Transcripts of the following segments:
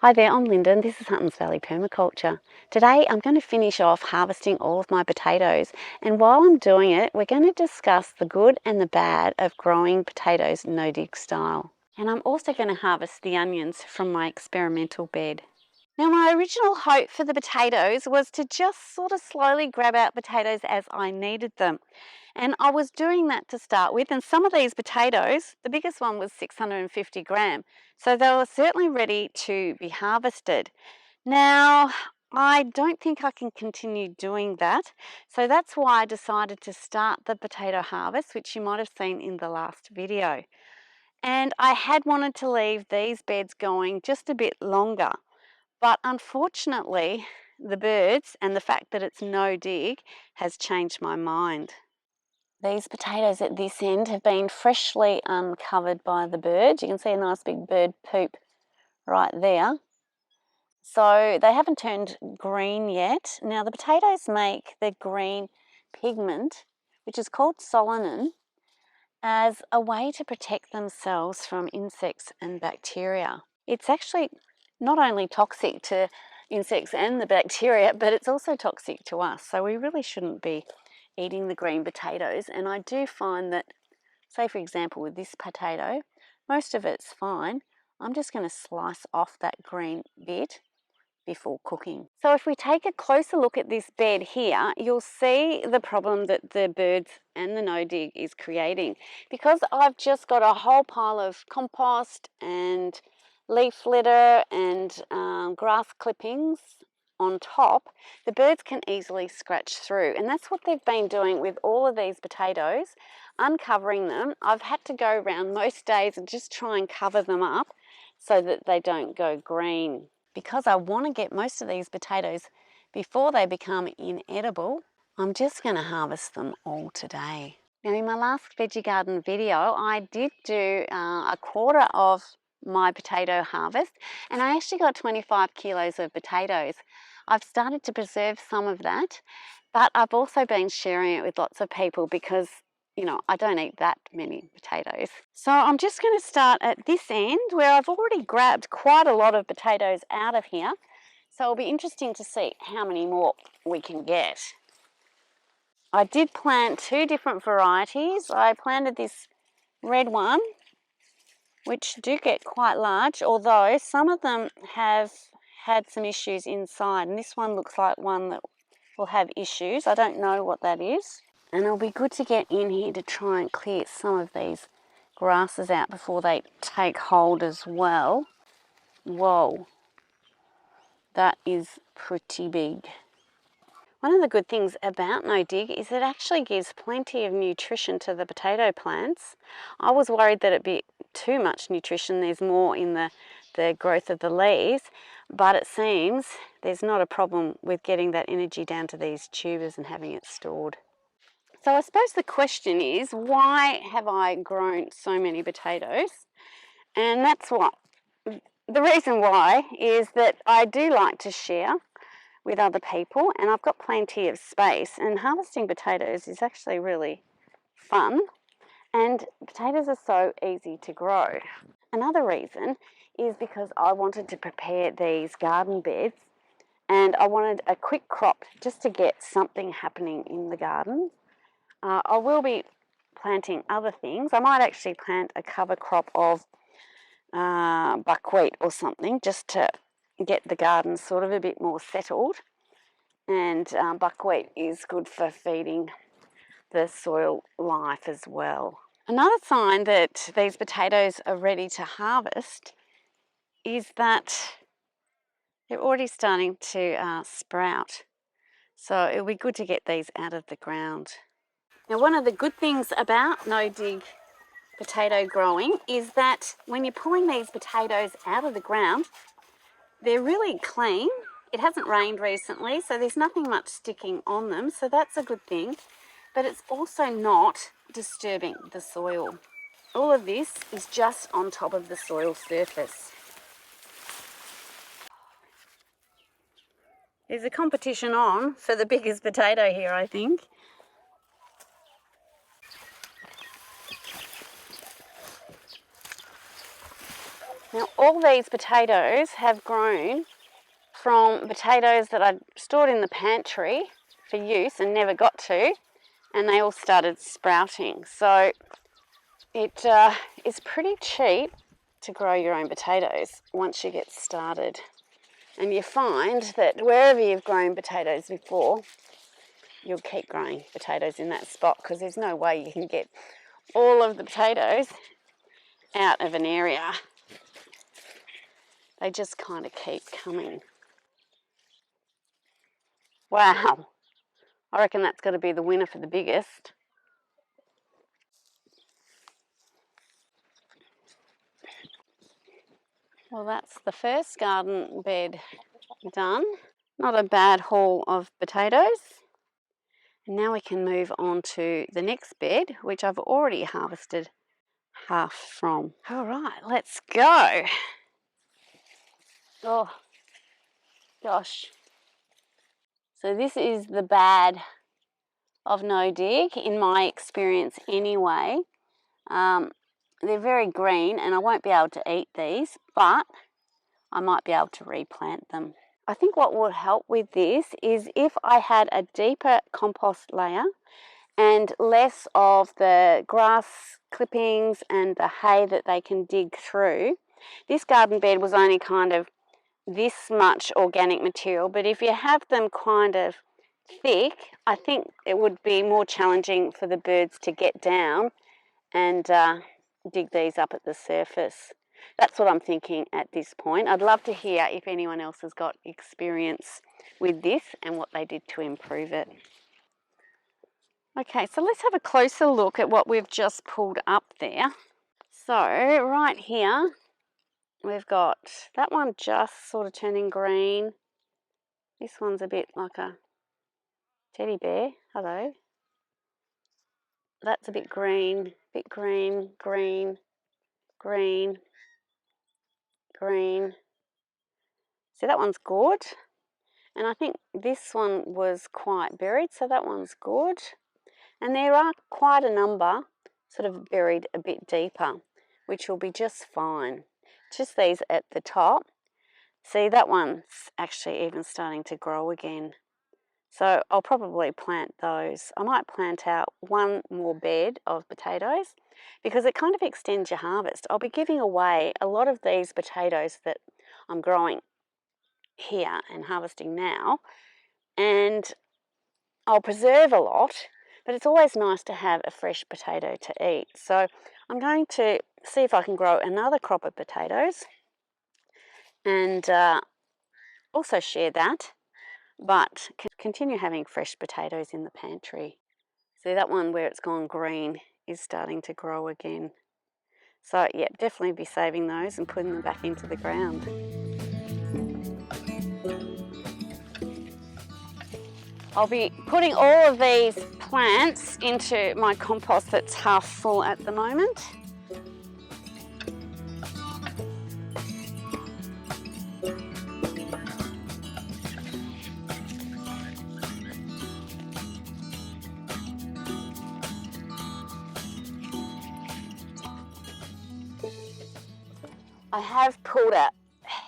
Hi there, I'm Linda and this is Huntons Valley Permaculture. Today I'm going to finish off harvesting all of my potatoes, and while I'm doing it we're going to discuss the good and the bad of growing potatoes no-dig style. And I'm also going to harvest the onions from my experimental bed. Now, my original hope for the potatoes was to just sort of slowly grab out potatoes as I needed them. And I was doing that to start with, and some of these potatoes, the biggest one was 650 gram, so they were certainly ready to be harvested. Now, I don't think I can continue doing that, so that's why I decided to start the potato harvest, which you might have seen in the last video. And I had wanted to leave these beds going just a bit longer, but unfortunately, the birds and the fact that it's no dig has changed my mind. These potatoes at this end have been freshly uncovered by the birds. You can see a nice big bird poop right there. So they haven't turned green yet. Now the potatoes make the green pigment, which is called solanin, as a way to protect themselves from insects and bacteria. It's actually not only toxic to insects and the bacteria, but it's also toxic to us. So we really shouldn't be eating the green potatoes. And I do find that, say for example with this potato, most of it's fine. I'm just going to slice off that green bit before cooking. So if we take a closer look at this bed here, you'll see the problem that the birds and the no-dig is creating. Because I've just got a whole pile of compost and leaf litter and grass clippings on top, the birds can easily scratch through, and that's what they've been doing with all of these potatoes, uncovering them. I've had to go around most days and just try and cover them up so that they don't go green. Because I want to get most of these potatoes before they become inedible, I'm just going to harvest them all today. Now, in my last veggie garden video, I did do a quarter of my potato harvest, and I actually got 25 kilos of potatoes. I've started to preserve some of that, but I've also been sharing it with lots of people because, you know, I don't eat that many potatoes. So I'm just going to start at this end where I've already grabbed quite a lot of potatoes out of here. So it'll be interesting to see how many more we can get. I did plant two different varieties. I planted this red one, which do get quite large, although some of them have had some issues inside. And this one looks like one that will have issues. I don't know what that is. And it'll be good to get in here to try and clear some of these grasses out before they take hold as well. Whoa, that is pretty big. One of the good things about no-dig is it actually gives plenty of nutrition to the potato plants. I was worried that it'd be too much nutrition. There's more in the growth of the leaves, but it seems there's not a problem with getting that energy down to these tubers and having it stored. So I suppose the question is, why have I grown so many potatoes? And that's what, the reason why is that I do like to share with other people, and I've got plenty of space, and harvesting potatoes is actually really fun, and potatoes are so easy to grow. Another reason is because I wanted to prepare these garden beds, and I wanted a quick crop just to get something happening in the garden. I will be planting other things. I might actually plant a cover crop of buckwheat or something just to get the garden sort of a bit more settled. And buckwheat is good for feeding the soil life as well. Another sign that these potatoes are ready to harvest is that they're already starting to sprout. So it'll be good to get these out of the ground. Now, one of the good things about no-dig potato growing is that when you're pulling these potatoes out of the ground, they're really clean. It hasn't rained recently, so there's nothing much sticking on them, so that's a good thing. But it's also not disturbing the soil. All of this is just on top of the soil surface. There's a competition on for the biggest potato here, I think. Now all these potatoes have grown from potatoes that I stored in the pantry for use and never got to, and they all started sprouting. So it is pretty cheap to grow your own potatoes once you get started. And you find that wherever you've grown potatoes before, you'll keep growing potatoes in that spot, because there's no way you can get all of the potatoes out of an area. They just kind of keep coming. Wow, I reckon that's got to be the winner for the biggest. Well, that's the first garden bed done. Not a bad haul of potatoes. And now we can move on to the next bed, which I've already harvested half from. All right, let's go. Oh, gosh. So this is the bad of no dig, in my experience anyway. They're very green and I won't be able to eat these, but I might be able to replant them. I think what would help with this is if I had a deeper compost layer and less of the grass clippings and the hay that they can dig through. This garden bed was only kind of this much organic material, but if you have them kind of thick, I think it would be more challenging for the birds to get down and dig these up at the surface. That's what I'm thinking at this point. I'd love to hear if anyone else has got experience with this and what they did to improve it. Okay, so let's have a closer look at what we've just pulled up there. So right here, we've got that one just sort of turning green. This one's a bit like a teddy bear. Hello. That's a bit green, green, green. See, that one's good. And I think this one was quite buried, so that one's good. And there are quite a number sort of buried a bit deeper, which will be just fine. Just these at the top. See, that one's actually even starting to grow again. So I'll probably plant those. I might plant out one more bed of potatoes because it kind of extends your harvest. I'll be giving away a lot of these potatoes that I'm growing here and harvesting now, and I'll preserve a lot, but it's always nice to have a fresh potato to eat. So I'm going to see if I can grow another crop of potatoes and also share that, but continue having fresh potatoes in the pantry. See, that one where it's gone green is starting to grow again. So yeah, definitely be saving those and putting them back into the ground. I'll be putting all of these plants into my compost that's half full at the moment. I have pulled out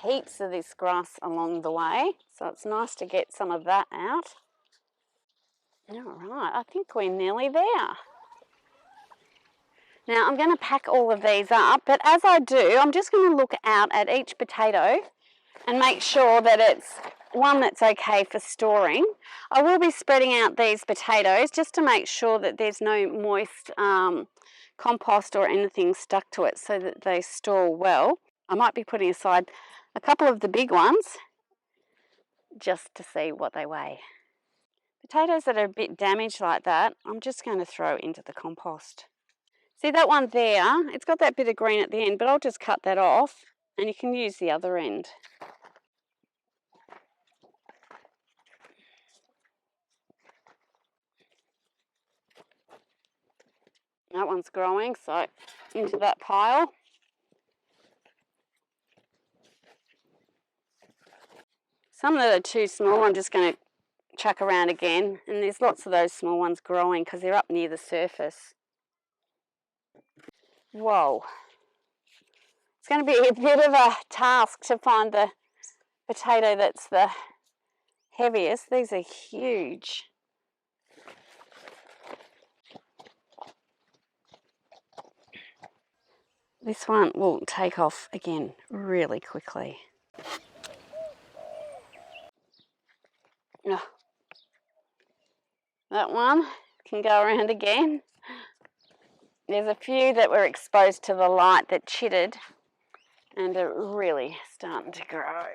heaps of this grass along the way, so it's nice to get some of that out. All right, I think we're nearly there. Now I'm going to pack all of these up, but as I do, I'm just going to look out at each potato and make sure that it's one that's okay for storing. I will be spreading out these potatoes just to make sure that there's no moist compost or anything stuck to it so that they store well. I might be putting aside a couple of the big ones just to see what they weigh. Potatoes that are a bit damaged like that, I'm just going to throw into the compost. See that one there? It's got that bit of green at the end, but I'll just cut that off and you can use the other end. That one's growing, so into that pile. Some that are too small, I'm just going to chuck around again, and there's lots of those small ones growing because they're up near the surface. Whoa. It's going to be a bit of a task to find the potato that's the heaviest. These are huge. This one will take off again really quickly. Oh, that one can go around again. There's a few that were exposed to the light that chitted and are really starting to grow.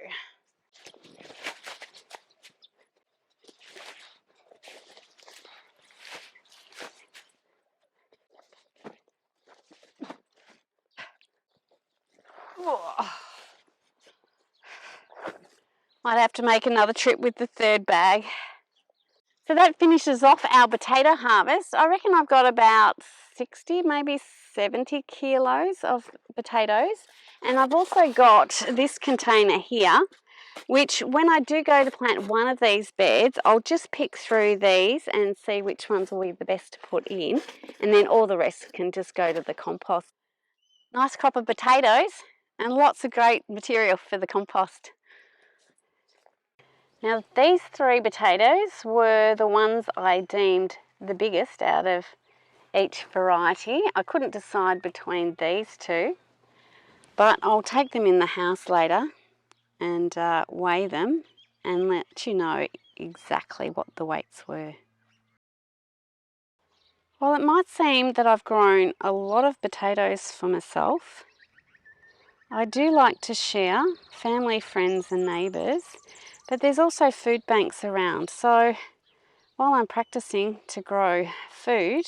Oh. Might have to make another trip with the third bag. So that finishes off our potato harvest. I reckon I've got about 60, maybe 70 kilos of potatoes. And I've also got this container here, which when I do go to plant one of these beds, I'll just pick through these and see which ones will be the best to put in. And then all the rest can just go to the compost. Nice crop of potatoes and lots of great material for the compost. Now these 3 potatoes were the ones I deemed the biggest out of each variety. I couldn't decide between these 2, but I'll take them in the house later and weigh them and let you know exactly what the weights were. Well, it might seem that I've grown a lot of potatoes for myself. I do like to share, family, friends and neighbours, but there's also food banks around. So while I'm practicing to grow food,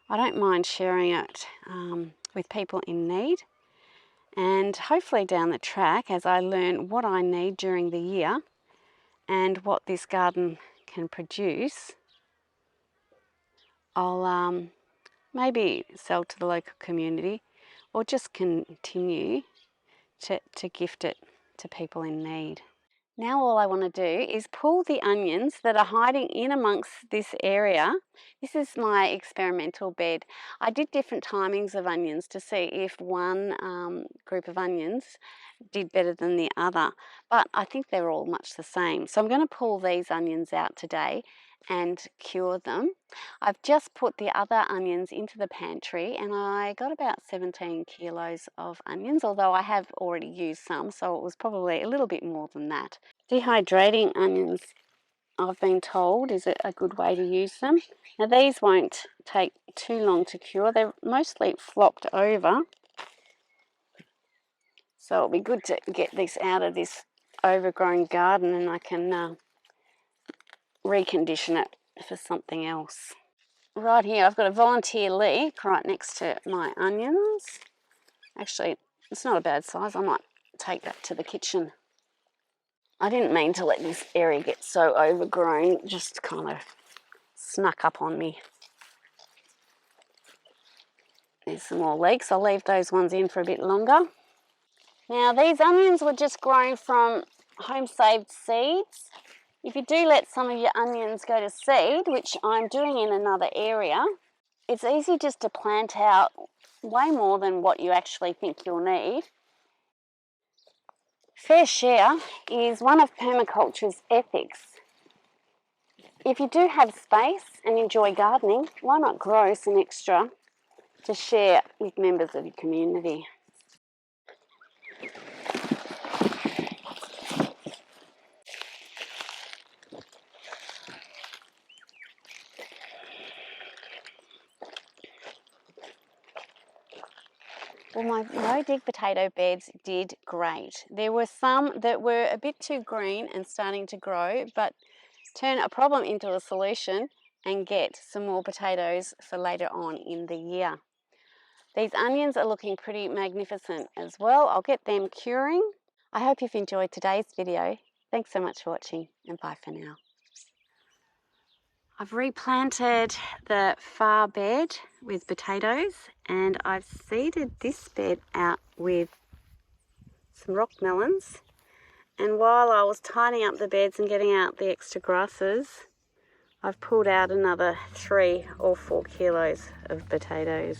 I don't mind sharing it with people in need. And hopefully down the track, as I learn what I need during the year and what this garden can produce, I'll maybe sell to the local community or just continue to gift it to people in need. Now all I want to do is pull the onions that are hiding in amongst this area. This is my experimental bed. I did different timings of onions to see if one group of onions did better than the other, but I think they're all much the same. So I'm going to pull these onions out today and cure them. I've just put the other onions into the pantry and I got about 17 kilos of onions, although I have already used some, so it was probably a little bit more than that. Dehydrating onions, I've been told, is a good way to use them. Now these won't take too long to cure. They're mostly flopped over, so it'll be good to get this out of this overgrown garden and I can recondition it for something else. Right here I've got a volunteer leek right next to my onions. Actually, it's not a bad size. I might take that to the kitchen. I didn't mean to let this area get so overgrown, it just kind of snuck up on me. There's some more leeks. I'll leave those ones in for a bit longer. Now these onions were just grown from home-saved seeds. If you do let some of your onions go to seed, which I'm doing in another area, it's easy just to plant out way more than what you actually think you'll need. Fair share is one of permaculture's ethics. If you do have space and enjoy gardening, why not grow some extra to share with members of your community? Well, my no-dig potato beds did great. There were some that were a bit too green and starting to grow, but turn a problem into a solution and get some more potatoes for later on in the year. These onions are looking pretty magnificent as well. I'll get them curing. I hope you've enjoyed today's video. Thanks so much for watching and bye for now. I've replanted the far bed with potatoes and I've seeded this bed out with some rock melons. And while I was tidying up the beds and getting out the extra grasses, I've pulled out another 3 or 4 kilos of potatoes.